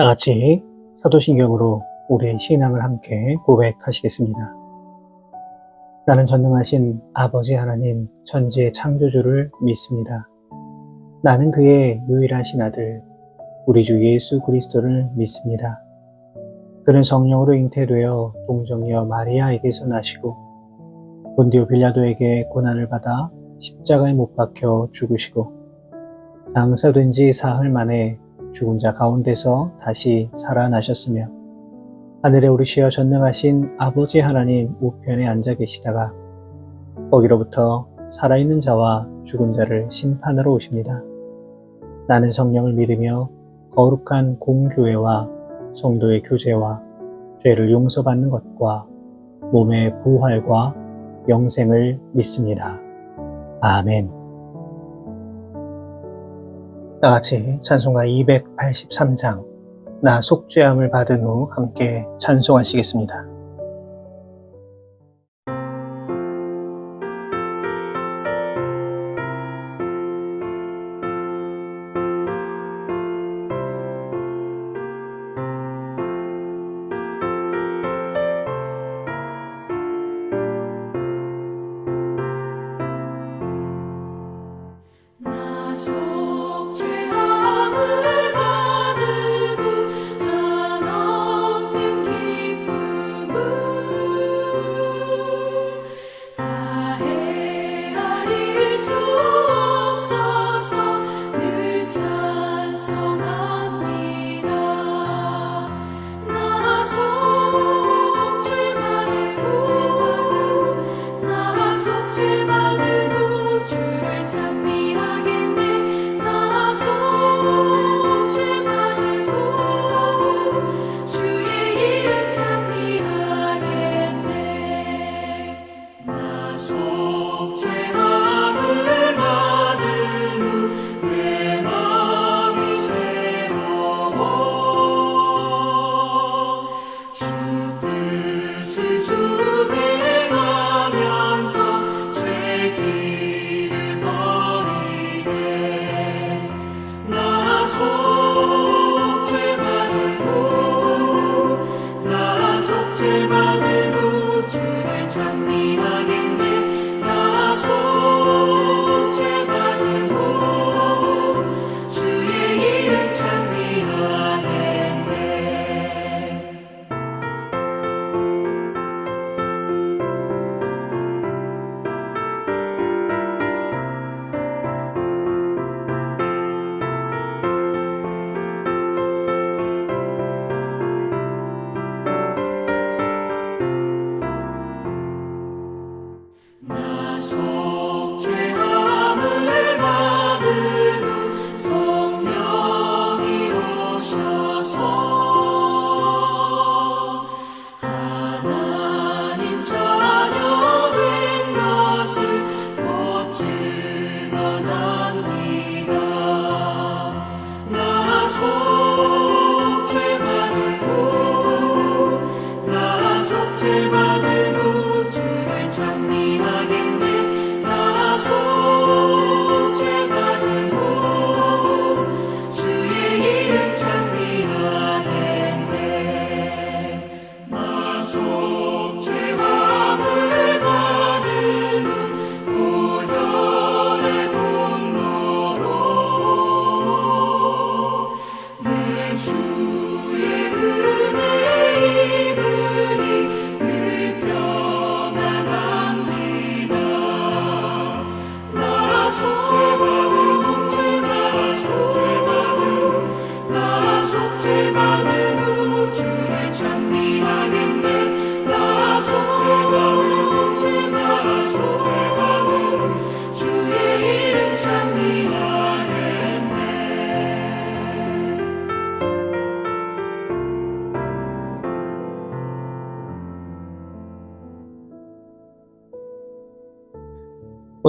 다 같이 사도신경으로 우리의 신앙을 함께 고백하시겠습니다. 나는 전능하신 아버지 하나님 천지의 창조주를 믿습니다. 나는 그의 유일하신 아들 우리 주 예수 그리스도를 믿습니다. 그는 성령으로 잉태되어 동정녀 마리아에게서 나시고 본디오 빌라도에게 고난을 받아 십자가에 못 박혀 죽으시고 장사된 지 사흘 만에 죽은 자 가운데서 다시 살아나셨으며 하늘에 오르시어 전능하신 아버지 하나님 우편에 앉아 계시다가 거기로부터 살아있는 자와 죽은 자를 심판하러 오십니다. 나는 성령을 믿으며 거룩한 공교회와 성도의 교제와 죄를 용서받는 것과 몸의 부활과 영생을 믿습니다. 아멘. 다 같이 찬송가 283장 나 속죄함을 받은 후 함께 찬송하시겠습니다.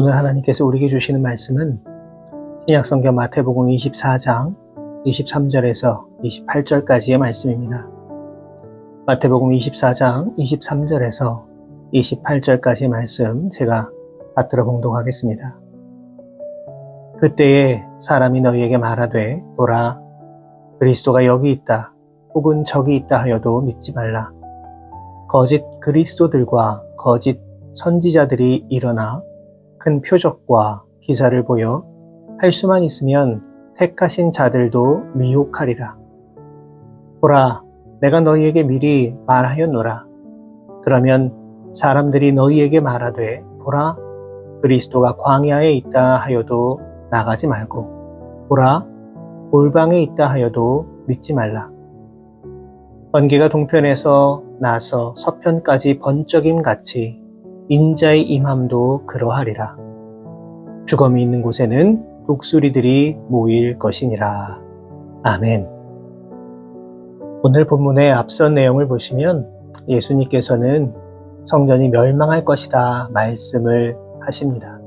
오늘 하나님께서 우리에게 주시는 말씀은 신약성경 마태복음 24장 23절에서 28절까지의 말씀입니다. 마태복음 24장 23절에서 28절까지의 말씀 제가 받들어 봉독하겠습니다. 그때에 사람이 너희에게 말하되 보라 그리스도가 여기 있다 혹은 적이 있다 하여도 믿지 말라. 거짓 그리스도들과 거짓 선지자들이 일어나 큰 표적과 기사를 보여 할 수만 있으면 택하신 자들도 미혹하리라. 보라, 내가 너희에게 미리 말하였노라. 그러면 사람들이 너희에게 말하되, 보라, 그리스도가 광야에 있다 하여도 나가지 말고, 보라, 골방에 있다 하여도 믿지 말라. 번개가 동편에서 나서 서편까지 번쩍임 같이 인자의 임함도 그러하리라. 주검이 있는 곳에는 독수리들이 모일 것이니라. 아멘. 오늘 본문의 앞선 내용을 보시면 예수님께서는 성전이 멸망할 것이다 말씀을 하십니다.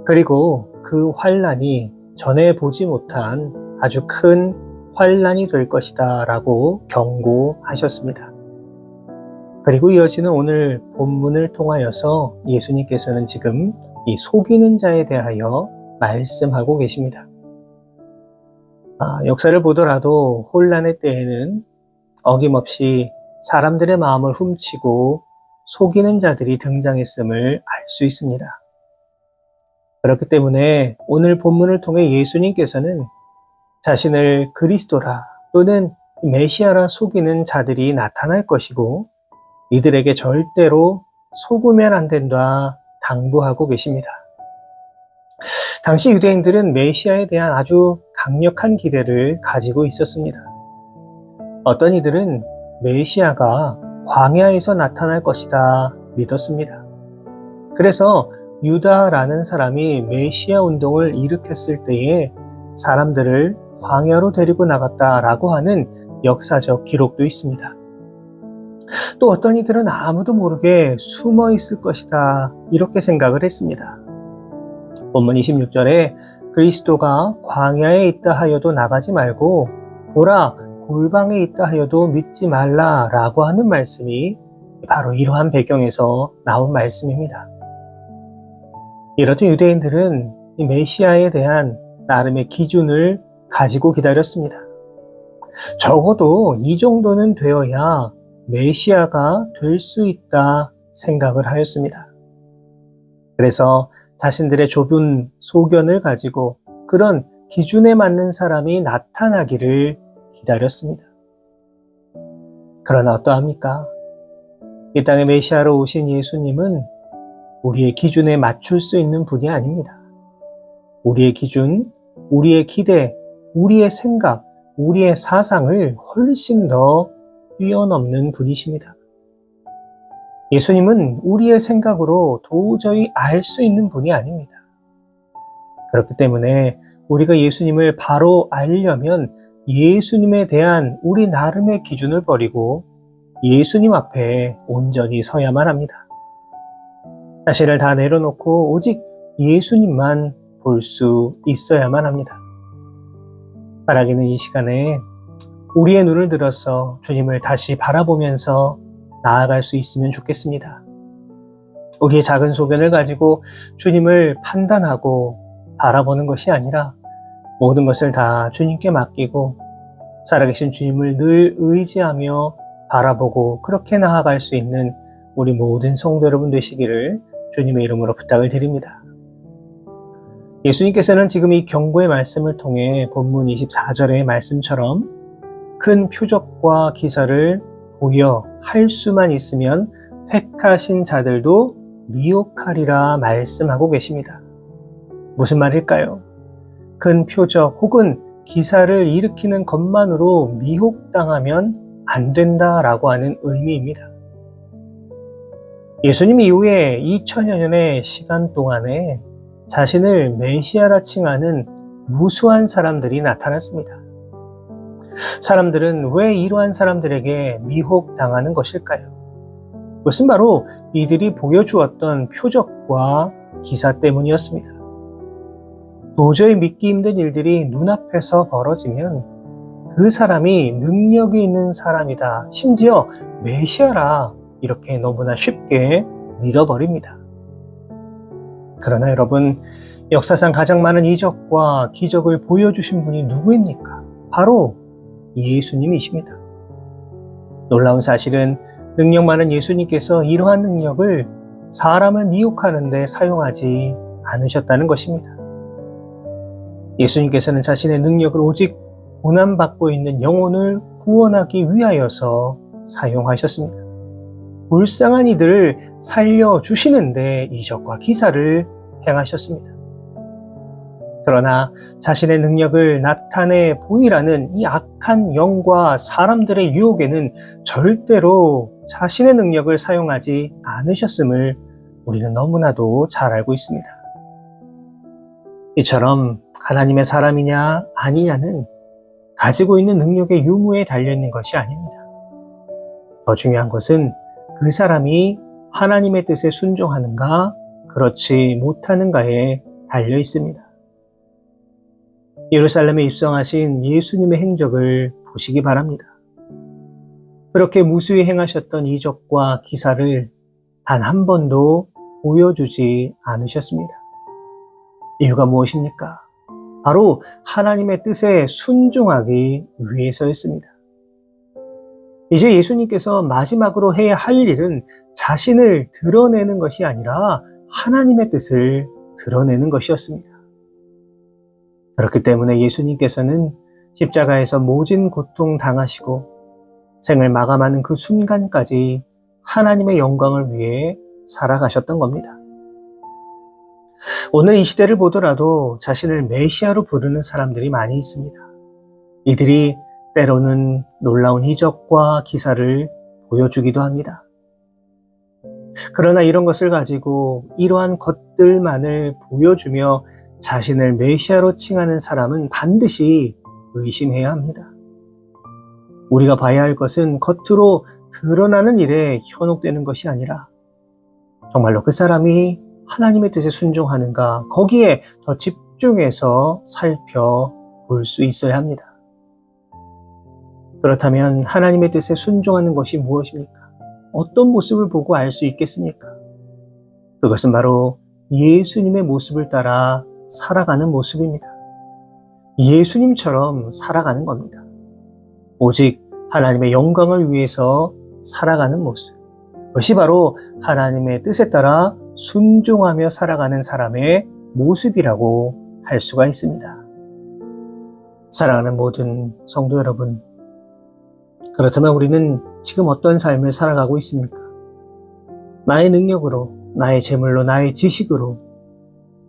그리고 그 환난이 전에 보지 못한 아주 큰 환난이 될 것이다 라고 경고하셨습니다. 그리고 이어지는 오늘 본문을 통하여서 예수님께서는 지금 이 속이는 자에 대하여 말씀하고 계십니다. 역사를 보더라도 혼란의 때에는 어김없이 사람들의 마음을 훔치고 속이는 자들이 등장했음을 알 수 있습니다. 그렇기 때문에 오늘 본문을 통해 예수님께서는 자신을 그리스도라 또는 메시아라 속이는 자들이 나타날 것이고 이들에게 절대로 속으면 안 된다 당부하고 계십니다. 당시 유대인들은 메시아에 대한 아주 강력한 기대를 가지고 있었습니다. 어떤 이들은 메시아가 광야에서 나타날 것이다 믿었습니다. 그래서 유다라는 사람이 메시아 운동을 일으켰을 때에 사람들을 광야로 데리고 나갔다라고 하는 역사적 기록도 있습니다. 또 어떤 이들은 아무도 모르게 숨어 있을 것이다 이렇게 생각을 했습니다. 본문 26절에 그리스도가 광야에 있다 하여도 나가지 말고 보라 골방에 있다 하여도 믿지 말라라고 하는 말씀이 바로 이러한 배경에서 나온 말씀입니다. 이렇듯 유대인들은 이 메시아에 대한 나름의 기준을 가지고 기다렸습니다. 적어도 이 정도는 되어야 메시아가 될 수 있다 생각을 하였습니다. 그래서 자신들의 좁은 소견을 가지고 그런 기준에 맞는 사람이 나타나기를 기다렸습니다. 그러나 어떠합니까? 이 땅에 메시아로 오신 예수님은 우리의 기준에 맞출 수 있는 분이 아닙니다. 우리의 기준, 우리의 기대, 우리의 생각, 우리의 사상을 훨씬 더 뛰어넘는 분이십니다. 예수님은 우리의 생각으로 도저히 알 수 있는 분이 아닙니다. 그렇기 때문에 우리가 예수님을 바로 알려면 예수님에 대한 우리 나름의 기준을 버리고 예수님 앞에 온전히 서야만 합니다. 자신을 다 내려놓고 오직 예수님만 볼 수 있어야만 합니다. 바라기는 이 시간에 우리의 눈을 들어서 주님을 다시 바라보면서 나아갈 수 있으면 좋겠습니다. 우리의 작은 소견을 가지고 주님을 판단하고 바라보는 것이 아니라 모든 것을 다 주님께 맡기고 살아계신 주님을 늘 의지하며 바라보고 그렇게 나아갈 수 있는 우리 모든 성도 여러분 되시기를 주님의 이름으로 부탁을 드립니다. 예수님께서는 지금 이 경고의 말씀을 통해 본문 24절의 말씀처럼 큰 표적과 기사를 보여 할 수만 있으면 택하신 자들도 미혹하리라 말씀하고 계십니다. 무슨 말일까요? 큰 표적 혹은 기사를 일으키는 것만으로 미혹당하면 안 된다라고 하는 의미입니다. 예수님 이후에 2000여 년의 시간 동안에 자신을 메시아라 칭하는 무수한 사람들이 나타났습니다. 사람들은 왜 이러한 사람들에게 미혹당하는 것일까요? 그것은 바로 이들이 보여주었던 표적과 기사 때문이었습니다. 도저히 믿기 힘든 일들이 눈앞에서 벌어지면 그 사람이 능력이 있는 사람이다, 심지어 메시아라 이렇게 너무나 쉽게 믿어버립니다. 그러나 여러분, 역사상 가장 많은 이적과 기적을 보여주신 분이 누구입니까? 바로 예수님이십니다. 놀라운 사실은 능력 많은 예수님께서 이러한 능력을 사람을 미혹하는 데 사용하지 않으셨다는 것입니다. 예수님께서는 자신의 능력을 오직 고난받고 있는 영혼을 구원하기 위하여서 사용하셨습니다. 불쌍한 이들을 살려주시는데 이적과 기사를 행하셨습니다. 그러나 자신의 능력을 나타내 보이라는 이 악한 영과 사람들의 유혹에는 절대로 자신의 능력을 사용하지 않으셨음을 우리는 너무나도 잘 알고 있습니다. 이처럼 하나님의 사람이냐 아니냐는 가지고 있는 능력의 유무에 달려있는 것이 아닙니다. 더 중요한 것은 그 사람이 하나님의 뜻에 순종하는가 그렇지 못하는가에 달려 있습니다. 예루살렘에 입성하신 예수님의 행적을 보시기 바랍니다. 그렇게 무수히 행하셨던 이적과 기사를 단 한 번도 보여주지 않으셨습니다. 이유가 무엇입니까? 바로 하나님의 뜻에 순종하기 위해서였습니다. 이제 예수님께서 마지막으로 해야 할 일은 자신을 드러내는 것이 아니라 하나님의 뜻을 드러내는 것이었습니다. 그렇기 때문에 예수님께서는 십자가에서 모진 고통 당하시고 생을 마감하는 그 순간까지 하나님의 영광을 위해 살아가셨던 겁니다. 오늘 이 시대를 보더라도 자신을 메시아로 부르는 사람들이 많이 있습니다. 이들이 때로는 놀라운 이적과 기사를 보여주기도 합니다. 그러나 이런 것을 가지고 이러한 것들만을 보여주며 자신을 메시아로 칭하는 사람은 반드시 의심해야 합니다. 우리가 봐야 할 것은 겉으로 드러나는 일에 현혹되는 것이 아니라 정말로 그 사람이 하나님의 뜻에 순종하는가 거기에 더 집중해서 살펴볼 수 있어야 합니다. 그렇다면 하나님의 뜻에 순종하는 것이 무엇입니까? 어떤 모습을 보고 알 수 있겠습니까? 그것은 바로 예수님의 모습을 따라 살아가는 모습입니다. 예수님처럼 살아가는 겁니다. 오직 하나님의 영광을 위해서 살아가는 모습. 그것이 바로 하나님의 뜻에 따라 순종하며 살아가는 사람의 모습이라고 할 수가 있습니다. 사랑하는 모든 성도 여러분, 그렇다면 우리는 지금 어떤 삶을 살아가고 있습니까? 나의 능력으로, 나의 재물로, 나의 지식으로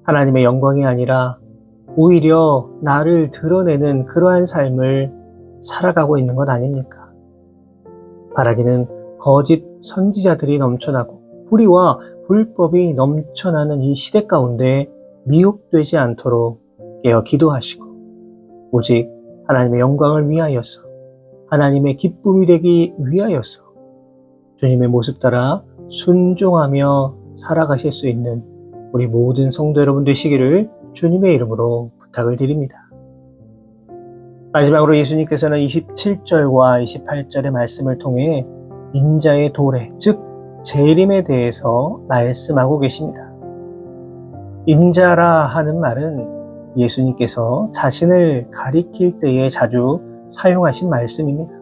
하나님의 영광이 아니라 오히려 나를 드러내는 그러한 삶을 살아가고 있는 것 아닙니까? 바라기는 거짓 선지자들이 넘쳐나고 불의와 불법이 넘쳐나는 이 시대 가운데 미혹되지 않도록 깨어 기도하시고 오직 하나님의 영광을 위하여서 하나님의 기쁨이 되기 위하여서 주님의 모습 따라 순종하며 살아가실 수 있는 우리 모든 성도 여러분 되시기를 주님의 이름으로 부탁을 드립니다. 마지막으로 예수님께서는 27절과 28절의 말씀을 통해 인자의 도래, 즉 재림에 대해서 말씀하고 계십니다. 인자라 하는 말은 예수님께서 자신을 가리킬 때에 자주 사용하신 말씀입니다.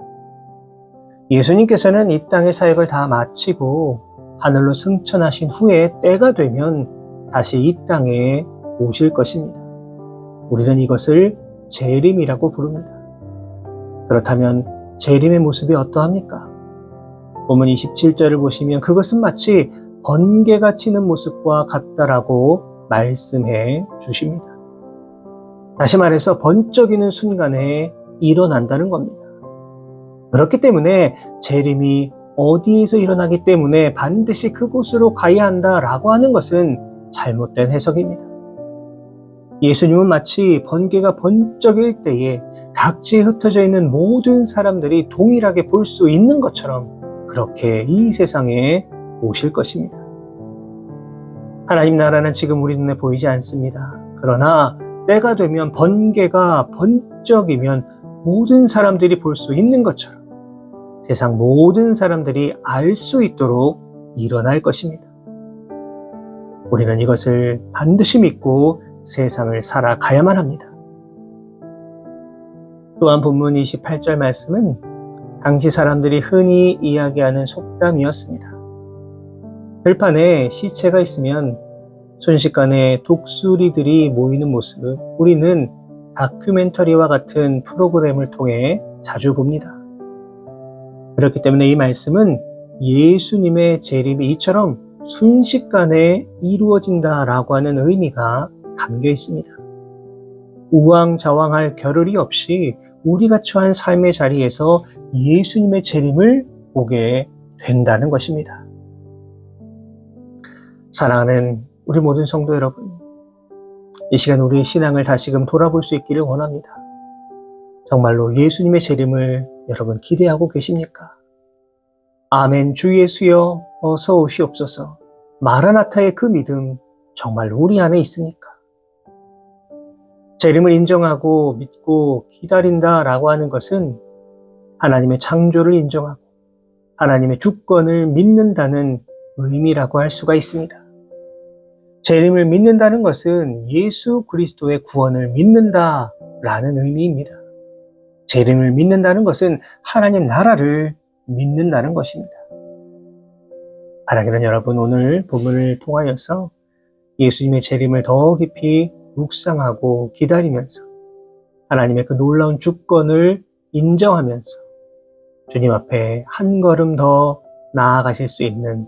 예수님께서는 이 땅의 사역을 다 마치고 하늘로 승천하신 후에 때가 되면 다시 이 땅에 오실 것입니다. 우리는 이것을 재림이라고 부릅니다. 그렇다면 재림의 모습이 어떠합니까? 본문 27절을 보시면 그것은 마치 번개가 치는 모습과 같다라고 말씀해 주십니다. 다시 말해서 번쩍이는 순간에 일어난다는 겁니다. 그렇기 때문에 재림이 어디에서 일어나기 때문에 반드시 그곳으로 가야 한다라고 하는 것은 잘못된 해석입니다. 예수님은 마치 번개가 번쩍일 때에 각지에 흩어져 있는 모든 사람들이 동일하게 볼 수 있는 것처럼 그렇게 이 세상에 오실 것입니다. 하나님 나라는 지금 우리 눈에 보이지 않습니다. 그러나 때가 되면 번개가 번쩍이면 모든 사람들이 볼 수 있는 것처럼 세상 모든 사람들이 알 수 있도록 일어날 것입니다. 우리는 이것을 반드시 믿고 세상을 살아가야만 합니다. 또한 본문 28절 말씀은 당시 사람들이 흔히 이야기하는 속담이었습니다. 들판에 시체가 있으면 순식간에 독수리들이 모이는 모습, 우리는 다큐멘터리와 같은 프로그램을 통해 자주 봅니다. 그렇기 때문에 이 말씀은 예수님의 재림이 이처럼 순식간에 이루어진다라고 하는 의미가 담겨 있습니다. 우왕좌왕할 겨를이 없이 우리가 처한 삶의 자리에서 예수님의 재림을 보게 된다는 것입니다. 사랑하는 우리 모든 성도 여러분, 이 시간 우리의 신앙을 다시금 돌아볼 수 있기를 원합니다. 정말로 예수님의 재림을 여러분 기대하고 계십니까? 아멘, 주 예수여 어서 오시옵소서. 마라나타의 그 믿음 정말 우리 안에 있습니까? 재림을 인정하고 믿고 기다린다라고 하는 것은 하나님의 창조를 인정하고 하나님의 주권을 믿는다는 의미라고 할 수가 있습니다. 재림을 믿는다는 것은 예수 그리스도의 구원을 믿는다라는 의미입니다. 재림을 믿는다는 것은 하나님 나라를 믿는다는 것입니다. 바라기는 여러분, 오늘 본문을 통하여서 예수님의 재림을 더 깊이 묵상하고 기다리면서 하나님의 그 놀라운 주권을 인정하면서 주님 앞에 한 걸음 더 나아가실 수 있는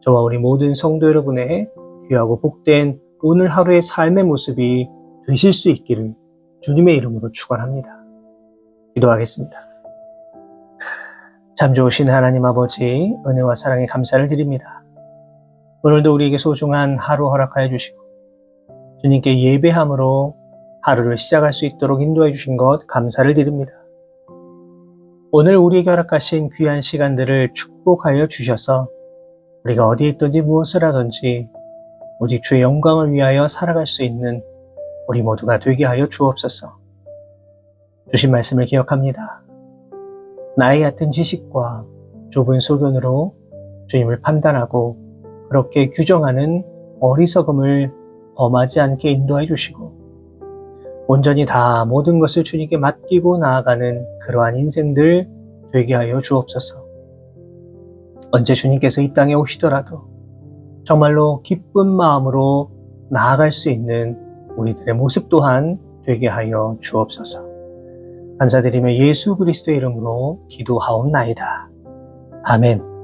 저와 우리 모든 성도 여러분의 귀하고 복된 오늘 하루의 삶의 모습이 되실 수 있기를 주님의 이름으로 축원합니다. 기도하겠습니다. 참 좋으신 하나님 아버지, 은혜와 사랑에 감사를 드립니다. 오늘도 우리에게 소중한 하루 허락하여 주시고 주님께 예배함으로 하루를 시작할 수 있도록 인도해 주신 것 감사를 드립니다. 오늘 우리에게 허락하신 귀한 시간들을 축복하여 주셔서 우리가 어디에 있든지 무엇을 하든지 오직 주의 영광을 위하여 살아갈 수 있는 우리 모두가 되게 하여 주옵소서. 주신 말씀을 기억합니다. 나의 얕은 지식과 좁은 소견으로 주님을 판단하고 그렇게 규정하는 어리석음을 범하지 않게 인도해 주시고 온전히 다 모든 것을 주님께 맡기고 나아가는 그러한 인생들 되게 하여 주옵소서. 언제 주님께서 이 땅에 오시더라도 정말로 기쁜 마음으로 나아갈 수 있는 우리들의 모습 또한 되게 하여 주옵소서. 감사드리며 예수 그리스도의 이름으로 기도하옵나이다. 아멘.